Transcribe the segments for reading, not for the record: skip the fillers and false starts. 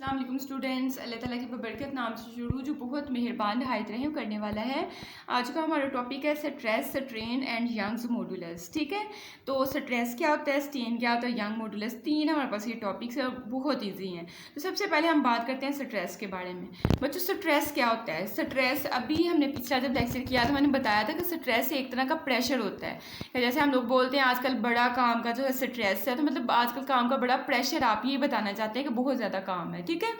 अस्सलाम वालेकुम स्टूडेंट्स, अल्लाह ताला की बरकत नाम से शुरू जो बहुत मेहरबान नहायत रहम करने वाला है। आज का हमारा टॉपिक है stress, strain and Young's modulus. ठीक है, तो स्ट्रेस क्या होता है, स्ट्रेन क्या होता है, यंग मॉडुलस, तीन हमारे पास ये टॉपिक्स है, बहुत ईजी हैं। तो सबसे पहले हम बात करते हैं स्ट्रेस के बारे में। बच्चों स्ट्रेस क्या होता है? स्ट्रेस अभी हमने पिछला जब लेक्चर किया था मैंने बताया था कि स्ट्रेस एक तरह का प्रेशर होता है। जैसे हम लोग बोलते हैं आजकल बड़ा काम का जो है स्ट्रेस है, तो मतलब आजकल काम का बड़ा प्रेशर, आप ये बताना चाहते हैं कि बहुत ज़्यादा काम है। ठीक है,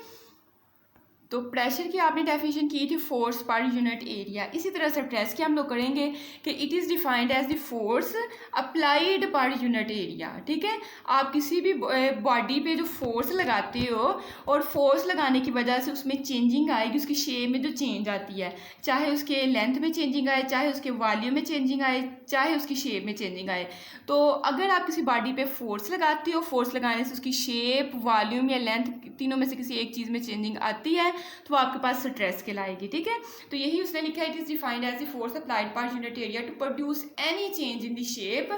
तो प्रेशर की आपने डेफिनेशन की थी फोर्स पर यूनिट एरिया। इसी तरह स्ट्रेस की हम लोग करेंगे कि it is defined as the force applied per unit area. ठीक है, आप किसी भी बॉडी पे जो फोर्स लगाते हो और फोर्स लगाने की वजह से उसमें चेंजिंग आएगी, उसकी शेप में जो चेंज आती है, चाहे उसके लेंथ में चेंजिंग आए, चाहे उसके वॉल्यूम में चेंजिंग आए, चाहे उसकी शेप में चेंजिंग आए। तो अगर आप किसी बॉडी पे फोर्स लगाते हो, फोर्स लगाने से उसकी शेप, वॉल्यूम या लेंथ तीनों में से किसी एक चीज़ में चेंजिंग आती है तो वो आपके पास स्ट्रेस कहलाएगी। ठीक है, तो यही उसने लिखा है, it is defined as the force applied per unit area to produce any change in the shape.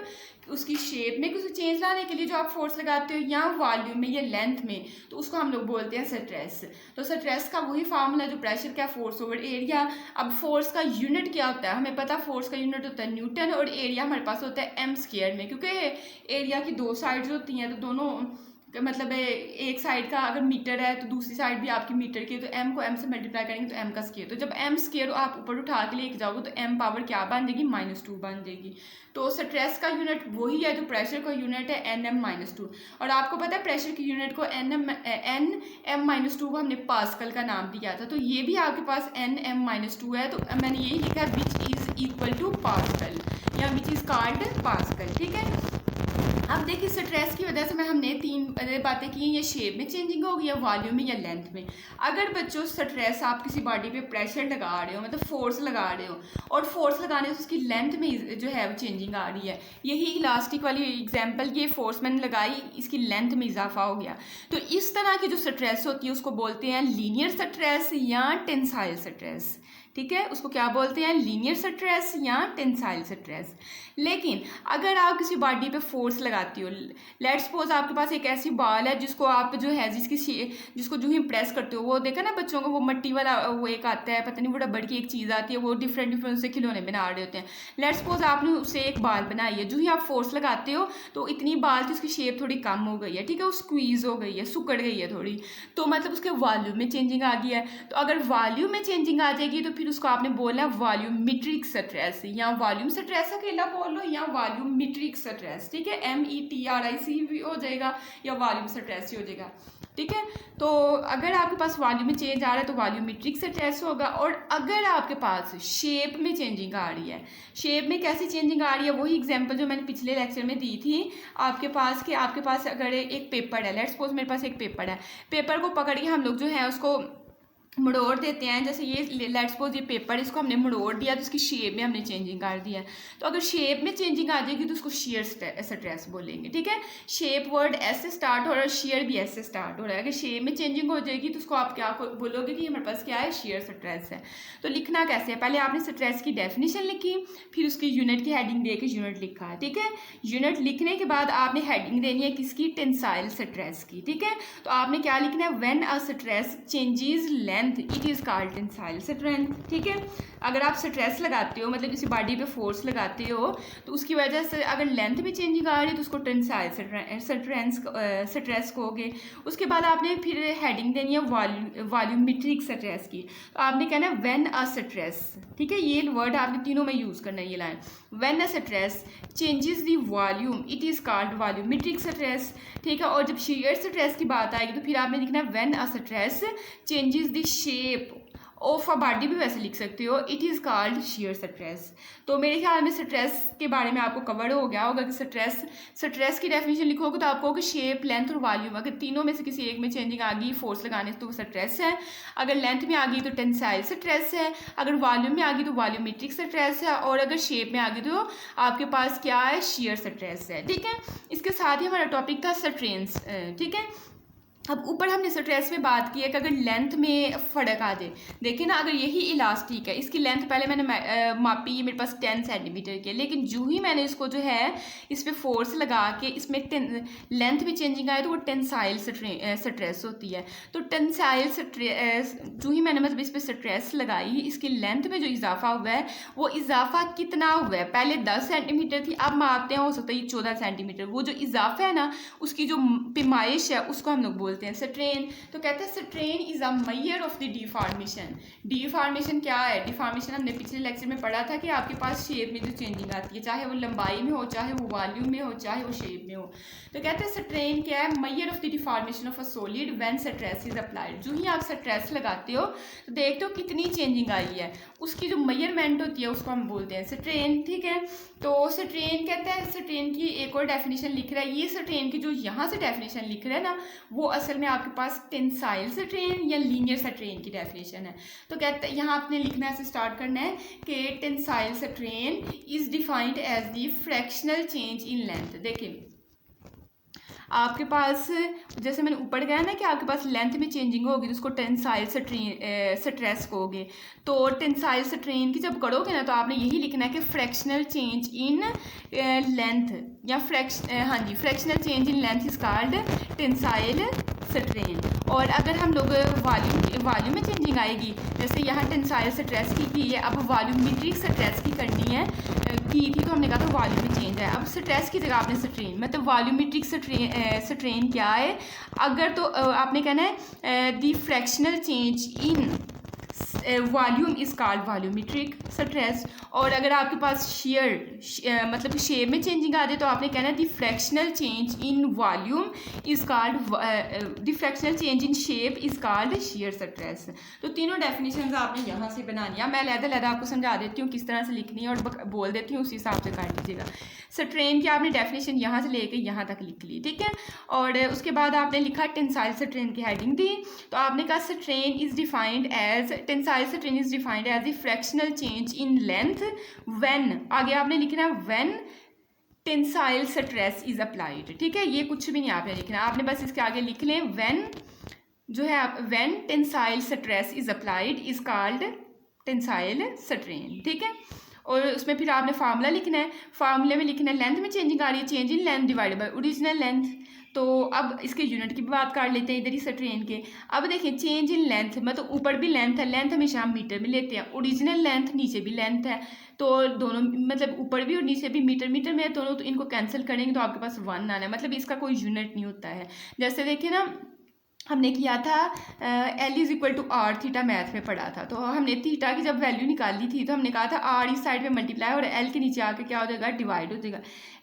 उसकी शेप में कुछ चेंज लाने के लिए जो आप फोर्स लगाते हो, या वॉल्यूम में या लेंथ में, तो उसको हम लोग बोलते हैं स्ट्रेस। तो स्ट्रेस का वही फार्मूला जो प्रेशर का, फोर्स ओवर एरिया। अब फोर्स का यूनिट क्या होता है, हमें पता फोर्स का यूनिट होता है न्यूटन, और एरिया हमारे पास होता है एम स्क्वायर में, क्योंकि एरिया की दो साइड्स होती हैं, तो दोनों मतलब एक साइड का अगर मीटर है तो दूसरी साइड भी आपकी मीटर की है, तो एम को एम से मल्टीप्लाई करेंगे तो एम का स्क्वायर। तो जब एम स्क्वायर आप ऊपर उठा के लेके जाओगे तो एम पावर क्या बन जाएगी, -2 बन जाएगी। तो स्ट्रेस का यूनिट वही है जो प्रेशर का यूनिट है, एन एम -2। और आपको पता है प्रेशर की यूनिट को एन एम -2 को हमने पास्कल का नाम दिया था। तो ये भी आपके पास एन एम -2 है, तो मैंने यही लिखा है which is equal to Pascal या विच इज कॉल्ड पास्कल। ठीक है, अब देखिए स्ट्रेस की वजह से हमने तीन बातें की, या शेप में चेंजिंग होगी, या वॉल्यूम में, या लेंथ में। अगर बच्चों स्ट्रेस आप किसी बॉडी पे प्रेशर लगा रहे हो, मतलब फोर्स लगा रहे हो, और फोर्स लगाने से उसकी लेंथ में जो है वो चेंजिंग आ रही है, यही इलास्टिक वाली एग्जांपल, ये फोर्स मैंने लगाई, इसकी लेंथ में इजाफा हो गया। तो इस तरह की जो स्ट्रेस होती है उसको बोलते हैं लीनियर स्ट्रेस या टेंसाइल स्ट्रेस। ठीक है, उसको क्या बोलते हैं, लीनियर स्ट्रेस या टेंसाइल स्ट्रेस। लेकिन अगर आप किसी बॉडी पे फोर्स लगाती हो, लेट्स सपोज आपके पास एक ऐसी बॉल है जिसको आप जो है जिसको जो ही प्रेस करते हो, वो देखा ना बच्चों को वो मट्टी वाला वो एक आता है, पता नहीं वो रबड़ की एक चीज़ आती है, वो डिफरेंट से खिलौने बना रहे होते हैं। लेट्स सपोज आपने उससे एक बॉल बनाई है, जो ही आप फोर्स लगाते हो तो इतनी बॉल थी, उसकी शेप थोड़ी कम हो गई है। ठीक है, वो स्क्वीज हो गई है, सुकड़ गई है थोड़ी, तो मतलब उसके वॉल्यूम में चेंजिंग आ गई है। तो अगर वॉल्यूम में चेंजिंग आ जाएगी तो फिर उसको आपने बोलना है वॉल्यूमेट्रिक स्ट्रेस, या वॉल्यूम स्ट्रेस अकेला बोल लो, या वॉल्यूमेट्रिक स्ट्रेस। ठीक है, METRIC भी हो जाएगा, या वॉल्यूम स्ट्रेस ही हो जाएगा। ठीक है, तो अगर आपके पास वॉल्यूम में चेंज आ रहा है तो वॉल्यूमेट्रिक स्ट्रेस होगा। और अगर आपके पास शेप में चेंजिंग आ रही है, शेप में कैसी चेंजिंग आ रही है, वही एग्जांपल जो मैंने पिछले लेक्चर में दी थी आपके पास, कि आपके पास अगर एक पेपर है, लेट्स सपोज मेरे पास एक पेपर है, पेपर को पकड़ के हम लोग जो है उसको मड़ोड़ देते हैं। जैसे ये लेट्स सपोज ये पेपर, इसको हमने मड़ोड़ दिया तो इसकी शेप में हमने चेंजिंग कर दिया है। तो अगर शेप में चेंजिंग आ जाएगी तो उसको शेयर स्ट्रेस बोलेंगे। ठीक है, शेप वर्ड एस से स्टार्ट हो रहा है, शेयर भी एस से स्टार्ट हो रहा है। अगर शेप में चेंजिंग हो जाएगी तो उसको आप क्या बोलोगे कि हमारे पास क्या है, शेयर स्ट्रेस है। तो लिखना कैसे है, पहले आपने स्ट्रेस की डेफिनेशन लिखी, फिर उसकी यूनिट की हेडिंग दे के यूनिट लिखा है। ठीक है, यूनिट लिखने के बाद आपने हेडिंग देनी है किसकी, टेंसाइल स्ट्रेस की। ठीक है, तो आपने क्या लिखना है, when a stress changes length it is called tensile strength. ठीक है, अगर आप स्ट्रेस लगाते हो, मतलब किसी बॉडी पे फोर्स लगाते हो, तो उसकी वजह से अगर लेंथ में चेंजिंग आ रही है तो उसको टेंसाइल स्ट्रेस कहोगे। उसके बाद आपने फिर हेडिंग देनी है वॉल्यूमेट्रिक स्ट्रेस की। तो आपने कहना है व्हेन अ स्ट्रेस। ठीक है, ये वर्ड आपने तीनों में यूज़ करना है, ये line, when a stress changes the volume it is called volumetric stress. ठीक है, और जब शेयर स्ट्रेस की बात आएगी तो फिर आपने लिखना है when a stress changes the shape of a body, भी वैसे लिख सकते हो, it is called shear stress. तो मेरे ख्याल में स्ट्रेस के बारे में आपको कवर हो गया होगा कि स्ट्रेस की डेफिनेशन लिखोगे तो आपको कि शेप, लेंथ और वॉल्यूम, अगर तीनों में से किसी एक में चेंजिंग आ गई फोर्स लगाने से तो वो स्ट्रेस है। अगर लेंथ में आ गई तो टेंसाइल स्ट्रेस है, अगर वॉल्यूम में आ गई तो वॉल्यूमेट्रिक स्ट्रेस है, और अगर शेप में आ गई तो आपके पास क्या है, शेयर स्ट्रेस है। ठीक है, इसके साथ ही हमारा टॉपिक था स्ट्रेन्स। ठीक है, अब ऊपर हमने स्ट्रेस में बात की है कि अगर लेंथ में फ़र्क आ जाए, देखिए ना, अगर यही इलास्टिक है, इसकी लेंथ पहले मैंने मापी है मेरे पास 10 सेंटीमीटर की, लेकिन जो ही मैंने इसको जो है इस पर फोर्स लगा के इसमें लेंथ में चेंजिंग आए तो वो टेंसाइल स्ट्रेस होती है। तो टेंसाइल स्ट्रेस जो ही मैंने मतलब इस पर स्ट्रेस लगाई, इसकी लेंथ में जो इजाफा हुआ है वो इजाफा कितना हुआ है, पहले 10 सेंटीमीटर थी, अब मापते हैं हो सकता है 14 सेंटीमीटर। वो जो इजाफा है ना, उसकी जो पैमाइश है उसको हम लोग बोलते हैं स्ट्रेन। तो कहते हैं strain is a measure of the deformation. Deformation क्या है? डिफॉर्मेशन हमने पिछले लेक्चर में पढ़ा था कि आपके पास शेप में जो चेंजिंग आती है, चाहे वो लंबाई में हो, चाहे वो वॉल्यूम में हो, चाहे वो शेप में हो। तो कहते हैं स्ट्रेन क्या है? Measure of the deformation of a solid when stress is applied. जो ही आप स्ट्रेस लगाते हो तो देखते हो कितनी चेंजिंग आई है, उसकी जो मेजरमेंट होती है उसको हम बोलते हैं स्ट्रेन। ठीक है, तो स्ट्रेन कहते हैं, स्ट्रेन की एक और डेफिनेशन लिख रहा है, ये स्ट्रेन की जो यहाँ से डेफिनेशन लिख रहा है ना, वो असल में आपके पास टेंसाइल स्ट्रेन या लीनियर स्ट्रेन की डेफिनेशन है। तो कहते हैं यहाँ आपने लिखना से स्टार्ट करना है कि tensile strain is defined as the fractional change in length. देखिए आपके पास जैसे मैंने ऊपर कहा ना कि आपके पास लेंथ में चेंजिंग होगी तो उसको टेंसाइल स्ट्रेस कहोगे। तो टेंसाइल स्ट्रेन की जब करोगे ना तो आपने यही लिखना है कि फ्रैक्शनल चेंज इन लेंथ या fractional change in length is called tensile strain. और अगर हम लोग वॉल्यूम में चेंजिंग आएगी, जैसे यहाँ टेंसाइल स्ट्रेस की है, अब वॉल्यूमेट्रिक स्ट्रेस की करनी है की थी तो हमने कहा था वॉल्यूम में चेंज है। अब स्ट्रेस की जगह आपने स्ट्रेन, मतलब वॉल्यूमेट्रिक स्ट्रेन क्या है? अगर तो आपने कहना है the fractional change in volume is called volumetric stress. और अगर आपके पास शेयर मतलब शेप में चेंजिंग आ जाए तो आपने कहना है the fractional change in volume is called the fractional change in shape is called shear stress. तो तीनों डेफिनेशंस आपने यहाँ से बनानी है। मैं लहदा आपको समझा देती हूँ किस तरह से लिखनी है और बोल देती हूँ, उसी हिसाब से कर लीजिएगा। स्ट्रेन की आपने डेफिनेशन यहाँ से लेके यहाँ तक लिख ली, ठीक है। और उसके बाद आपने लिखा टेंसाइल स्ट्रेन की हेडिंग दी, तो आपने कहा strain is defined as tensile strain is defined as the fractional change in length when, आगे आपने लिखना है when tensile stress is applied. ठीक है, ये कुछ भी नहीं आपने लिखना, आपने बस इसके आगे लिख लें व्हेन जो है when tensile stress is applied is called tensile strain. ठीक है, और उसमें फिर आपने फार्मूला लिखना है, फार्मूले में लिखना है लेंथ में चेंजिंग आ रही है, change in length divided by original length. तो अब इसके यूनिट की भी बात कर लेते हैं इधर ही स्ट्रेन के। अब देखिए चेंज इन लेंथ, मतलब ऊपर भी लेंथ है, लेंथ हमेशा हम मीटर में लेते हैं, ओरिजिनल लेंथ नीचे भी लेंथ है, तो दोनों मतलब ऊपर भी और नीचे भी मीटर में है दोनों, तो इनको कैंसिल करेंगे तो आपके पास 1 आना है, मतलब इसका कोई यूनिट नहीं होता है। जैसे देखिए ना हमने किया था L is equal to R theta, math में पढ़ा था, तो हमने थीटा की जब वैल्यू निकाली थी तो हमने कहा था आर इस साइड पे मल्टीप्लाई और L के नीचे आके क्या हो जाएगा, डिवाइड हो जाएगा।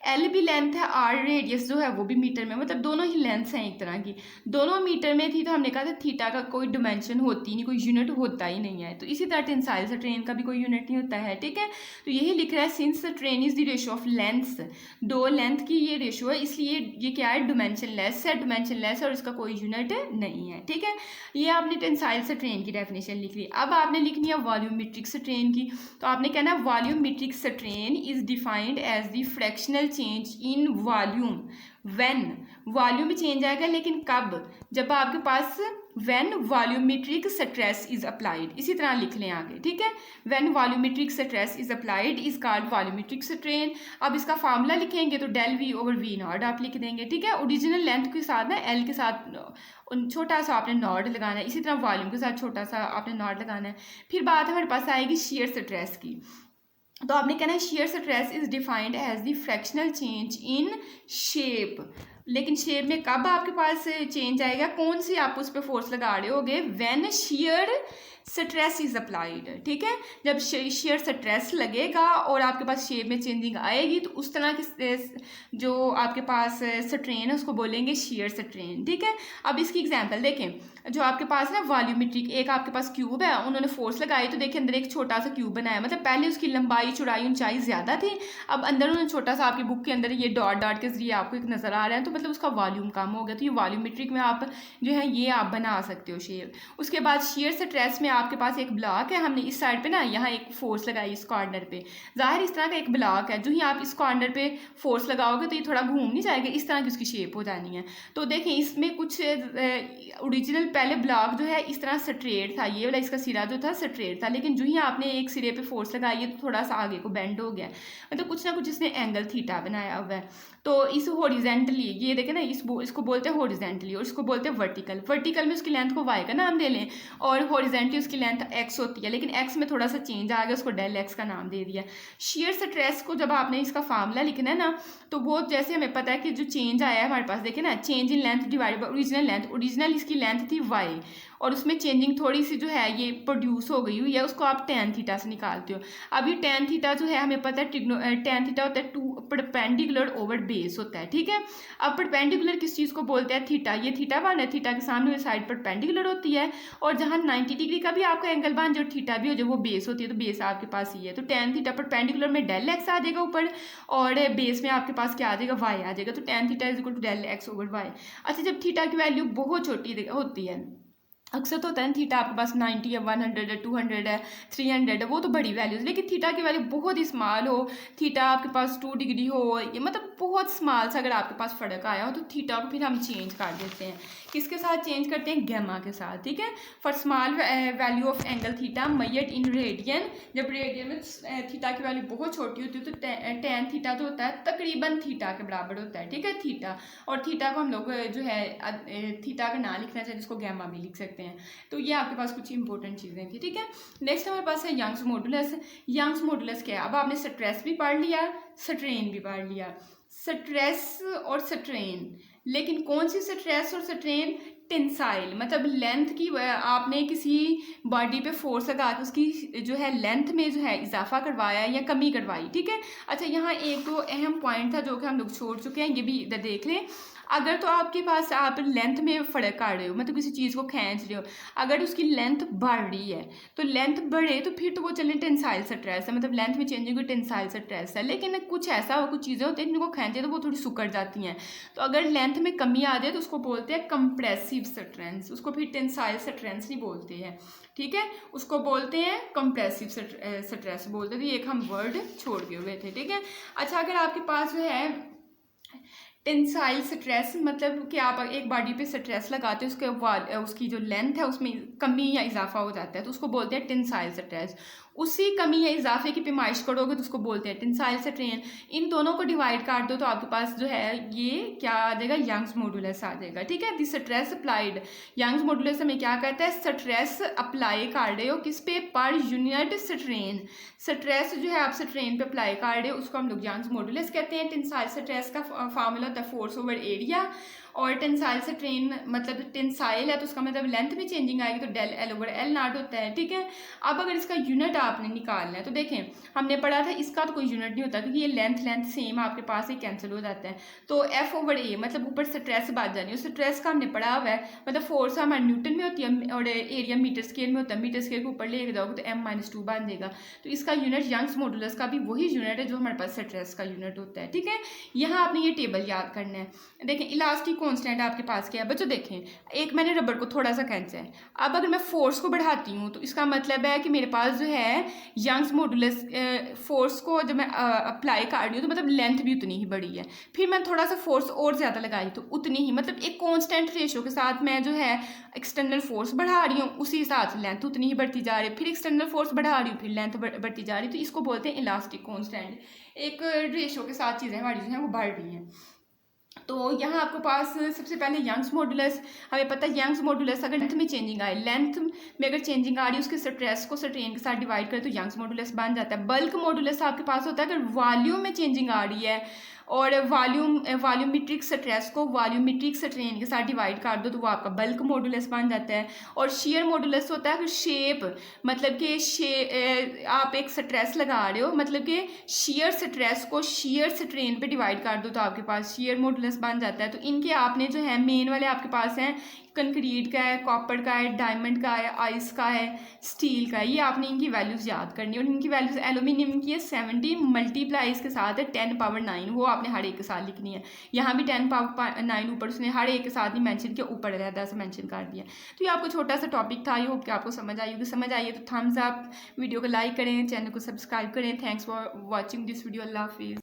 L भी लेंथ है, आर रेडियस जो है वो भी मीटर में, मतलब दोनों ही लेंथ्स हैं एक तरह की, दोनों मीटर में थी, तो हमने कहा था थीटा का कोई डिमेंशन होती नहीं, कोई यूनिट होता ही नहीं है। तो इसी तरह टेंसाइल स्ट्रेन का भी कोई यूनिट नहीं होता है। ठीक है, तो यही लिख रहा है since strain is the ratio of lengths, दो लेंथ की ये रेशियो है, इसलिए ये क्या है, डिमेंशन लेस है और इसका कोई यूनिट नहीं है। ठीक है, ये आपने टेंसाइल स्ट्रेन की डेफिनेशन लिख ली। अब आपने लिखनी है वॉल्यूमेट्रिक स्ट्रेन की, तो आपने कहना है volumetric strain is defined as the fractional change in volume when, volume में चेंज आएगा लेकिन कब, जब आपके पास when volumetric stress is applied, इसी तरह लिख लें आगे। ठीक है, when volumetric stress is applied is called volumetric strain. अब इसका फार्मूला लिखेंगे तो del V over V naught आप लिख देंगे। ठीक है, ओरिजिनल लेंथ के साथ ना एल के साथ छोटा सा आपने नॉट लगाना है, इसी तरह वॉल्यूम के साथ छोटा सा आपने नॉट लगाना है। फिर बात हमारे पास आएगी शेयर स्ट्रेस की, तो आपने कहना है shear stress is defined as the fractional change in shape, लेकिन शेप में कब आपके पास चेंज आएगा, कौन सी आप उस पर फोर्स लगा रहे होगे, when share stress is applied. ठीक है, जब शेयर स्ट्रेस लगेगा और आपके पास शेप में चेंजिंग आएगी तो उस तरह की जो आपके पास स्ट्रेन है उसको बोलेंगे शेयर स्ट्रेन। ठीक है, अब इसकी एग्जांपल देखें, जो आपके पास ना वॉल्यूमेट्रिक एक आपके पास क्यूब है, उन्होंने फोर्स लगाई तो देखिए अंदर एक छोटा सा क्यूब बनाया, मतलब पहले उसकी लंबाई चौड़ाई ऊंचाई ज़्यादा थी, अब अंदर उन्होंने छोटा सा, आपकी बुक के अंदर ये डॉट डॉट के जरिए आपको एक नज़र आ रहा है, तो मतलब उसका वॉल्यूम कम हो गया। तो ये वॉल्यूमेट्रिक में आप जो है ये आप बना सकते हो शेप। उसके बाद शेयर स्ट्रेस में आपके पास एक ब्लॉक है, हमने इस साइड पे ना यहाँ एक फोर्स लगाई इस कॉर्नर पे, ज़ाहिर इस तरह का एक ब्लॉक है, जो ही आप इस कॉर्नर पे फोर्स लगाओगे तो ये थोड़ा घूम नहीं जाएगा, इस तरह की उसकी शेप हो जानी है। तो देखें इसमें कुछ ओरिजिनल पहले ब्लॉक जो है इस तरह स्ट्रेट था, ये वाला इसका सिरा जो था स्ट्रेट था, लेकिन जो ही आपने एक सिरे पे फोर्स लगाई है तो थोड़ा सा आगे को बेंड हो गया, मतलब कुछ ना कुछ इसने एंगल थीटा बनाया हुआ है। तो इस हॉरिजेंटली, ये देखें ना, इसको बोलते हैं हॉरिजेंटली और इसको बोलते हैं वर्टिकल। वर्टिकल में उसकी लेंथ को वाई का नाम दे लें और हॉरिजेंटली उसकी लेंथ एक्स होती है, लेकिन एक्स में थोड़ा सा चेंज आ गया, उसको डेल एक्स का नाम दे दिया। शेयर स्ट्रेस को जब आपने इसका फार्मूला लिखना है ना, तो वो जैसे हमें पता है कि जो चेंज आया है हमारे पास, देखें ना, change in length divide by original length. Original इसकी लेंथ थी वाई और उसमें चेंजिंग थोड़ी सी जो है ये प्रोड्यूस हो गई हुई है, उसको आप टैन थीटा से निकालते हो। अब ये टैन थीटा जो है हमें पता है टैन थीटा होता है टू परपेंडिकुलर ओवर बेस होता है, ठीक है। अब परपेंडिकुलर किस चीज़ को बोलते हैं? थीटा। ये थीटा बन है, थीटा के सामने वाली साइड परपेंडिकुलर होती है और जहाँ 90 डिग्री का भी आपका एंगल बन जाए और थीटा भी हो जाए, वो बेस होती है। तो बेस आपके पास ये है, तो टैन थीटा परपेंडिकुलर में डेल एक्स आ जाएगा ऊपर और बेस में आपके पास क्या आ जाएगा? वाई आ जाएगा। तो tan theta is equal to del X over Y. अच्छा, जब थीटा की वैल्यू बहुत छोटी होती है, अक्सर तो होता है थीटा आपके पास 90 है, 100 है, 200 है, 300 है, वो तो बड़ी वैल्यूज, लेकिन थीटा की वैल्यू बहुत ही स्मॉल हो, थीटा आपके पास 2 डिग्री हो, ये मतलब बहुत स्मॉल सा अगर आपके पास फ़र्क आया हो तो थीटा को फिर हम चेंज कर देते हैं। किसके साथ चेंज करते हैं? गैमा के साथ, ठीक है। For small value of angle theta measured in radian, जब रेडियन में थीटा की वैल्यू बहुत छोटी होती है तो टैन थीटा जो होता है तकरीबन थीटा के बराबर होता है, ठीक है, थीटा। और थीटा को हम लोग जो है थीटा का ना लिखना चाहिए, जिसको गैमा भी लिख सकते हैं। तो ये आपके पास कुछ इंपॉर्टेंट चीज़ें थी, ठीक है। नेक्स्ट हमारे पास है यंग्स मॉडुलस। यंग्स मॉडुलस क्या है? अब आपने स्ट्रेस भी पढ़ लिया, स्ट्रेन भी पढ़ लिया। स्ट्रेस और स्ट्रेन, लेकिन कौन सी स्ट्रेस और स्ट्रेन? टेंसाइल, मतलब लेंथ की, आपने किसी बॉडी पे फोर्स लगा के उसकी जो है लेंथ में जो है इजाफा करवाया या कमी करवाई, ठीक है। अच्छा, यहाँ एक तो अहम पॉइंट था जो कि हम लोग छोड़ चुके हैं, ये भी इधर देख लें। अगर तो आपके पास आप लेंथ में फ़र्क कर रहे हो, मतलब किसी चीज़ को खींच रहे हो, अगर उसकी लेंथ बढ़ रही है तो लेंथ बढ़े तो फिर तो वो चले टेंसाइल स्ट्रेस है, मतलब लेंथ में चेंजिंग हुई टेंसाइल स्ट्रेस है। लेकिन कुछ ऐसा हो, कुछ चीज़ें होती हैं जिनको खींचे तो वो थोड़ी सुकड़ जाती हैं, तो अगर लेंथ में कमी आ जाए तो उसको बोलते हैं कंप्रेसिव स्ट्रेंथ, उसको फिर टेंसाइल स्ट्रेंथ नहीं बोलते हैं, ठीक है, उसको बोलते हैं कंप्रेसिव स्ट्रेस बोलते हैं। तो ये एक हम वर्ड छोड़ गए हुए थे, ठीक है। अच्छा, अगर आपके पास जो है टेंसाइल स्ट्रेस, मतलब कि आप एक बॉडी पे स्ट्रेस लगाते हो, उसकी जो लेंथ है उसमें कमी या इजाफा हो जाता है तो उसको बोलते हैं टेंसाइल स्ट्रेस। उसी कमी या इजाफे की पैमाइश करोगे तो उसको बोलते हैं टेंसाइल स्ट्रेन। इन दोनों को डिवाइड कर दो तो आपके पास जो है ये क्या आ जाएगा? यंग्स मॉडुलस आ जाएगा, ठीक है। This stress applied, Young's modulus हमें क्या कहता है? स्ट्रेस अप्लाई कर रहे हो किस पे? Per unit strain. स्ट्रेस जो है आप स्ट्रेन पे अप्लाई कर रहे हो उसको हम लोग यंग्स मॉडुलस कहते हैं। टेंसाइल स्ट्रेस का फार्मूला होता है फोर्स ओवर एरिया, और टेंसाइल स्ट्रेन मतलब टेंसाइल है तो उसका मतलब लेंथ में चेंजिंग आएगी तो del L over L naught होता है, ठीक है। अब अगर इसका यूनिट आपने निकालना है तो देखें हमने पढ़ा था इसका तो कोई यूनिट नहीं होता क्योंकि ये लेंथ सेम आपके पास ही कैंसिल हो जाता है। तो एफ ओवर ए मतलब ऊपर स्ट्रेस बात जानी है, स्ट्रेस का हमने पढ़ा हुआ है, मतलब फोर्स हमारे न्यूटन में होती है और एरिया मीटर स्केल में होता है, मीटर स्केल के ऊपर लेके जाओगे तो m-2 बन जाएगा। तो इसका यूनिट यंग्स मॉडुलस का भी वही यूनिट है जो हमारे पास स्ट्रेस का यूनिट होता है, ठीक है। यहाँ आपने ये टेबल याद करना है। देखें इलास्टिक कांस्टेंट आपके पास क्या है बच्चों? देखें एक मैंने रबर को थोड़ा सा खींचा है, अब अगर मैं फोर्स को बढ़ाती हूँ तो इसका मतलब है कि मेरे पास जो है यंग्स मॉडुलस फोर्स को जब मैं अप्लाई कर रही हूँ तो मतलब लेंथ भी उतनी ही बड़ी है, फिर मैं थोड़ा सा फोर्स और ज़्यादा लगाई तो उतनी ही, मतलब एक कांस्टेंट रेशो के साथ मैं जो है एक्सटर्नल फोर्स बढ़ा रही हूँ उसी हिसाब से लेंथ उतनी ही बढ़ती जा रही है, फिर एक्सटर्नल फोर्स बढ़ा रही हूँ फिर लेंथ बढ़ती जा रही है। तो इसको बोलते हैं इलास्टिक कांस्टेंट, एक रेशो के साथ चीज़ें हमारी जो हैं वो बढ़ रही हैं। तो यहाँ आपके पास सबसे पहले यंग्स मॉडुलस, हमें पता है यंग्स मॉडुलस अगर लेंथ में चेंजिंग आए, लेंथ में अगर चेंजिंग आ रही है उसके स्ट्रेस को स्ट्रेन के साथ डिवाइड करें तो यंग्स मॉडुलस बन जाता है। बल्क मॉडुलस आपके पास होता है अगर वॉल्यूम में चेंजिंग आ रही है और वॉल्यूमेट्रिक स्ट्रेस को वॉल्यूमेट्रिक स्ट्रेन के साथ डिवाइड कर दो तो वो आपका बल्क मॉडुलस बन जाता है। और शेयर मॉडुलस होता है कि शेप, मतलब कि आप एक स्ट्रेस लगा रहे हो, मतलब कि शेयर स्ट्रेस को शेयर स्ट्रेन पे डिवाइड कर दो तो आपके पास शेयर मॉडुलस बन जाता है। तो इनके आपने जो है मेन वाले आपके पास हैं कंक्रीट का है, कॉपर का है, डायमंड का है, आइस का है, स्टील का है, ये आपने इनकी वैल्यूज़ याद करनी है। और इनकी वैल्यूज़ एलुमिनियम की है 70 मल्टीप्लाई इसके साथ है 10 पावर 9, वो आपने हर एक के साथ लिखनी है। यहाँ भी 10 पावर 9 ऊपर उसने हर एक के साथ नहीं मेंशन किया, ऊपर अलग से मेंशन कर दिया। तो ये आपको छोटा सा टॉपिक था, आई होप कि आपको समझ आई होगी। समझ आई है तो थम्स अप, वीडियो को लाइक करें, चैनल को सब्सक्राइब करें। Thanks for watching this video. अल्लाह हाफिज़।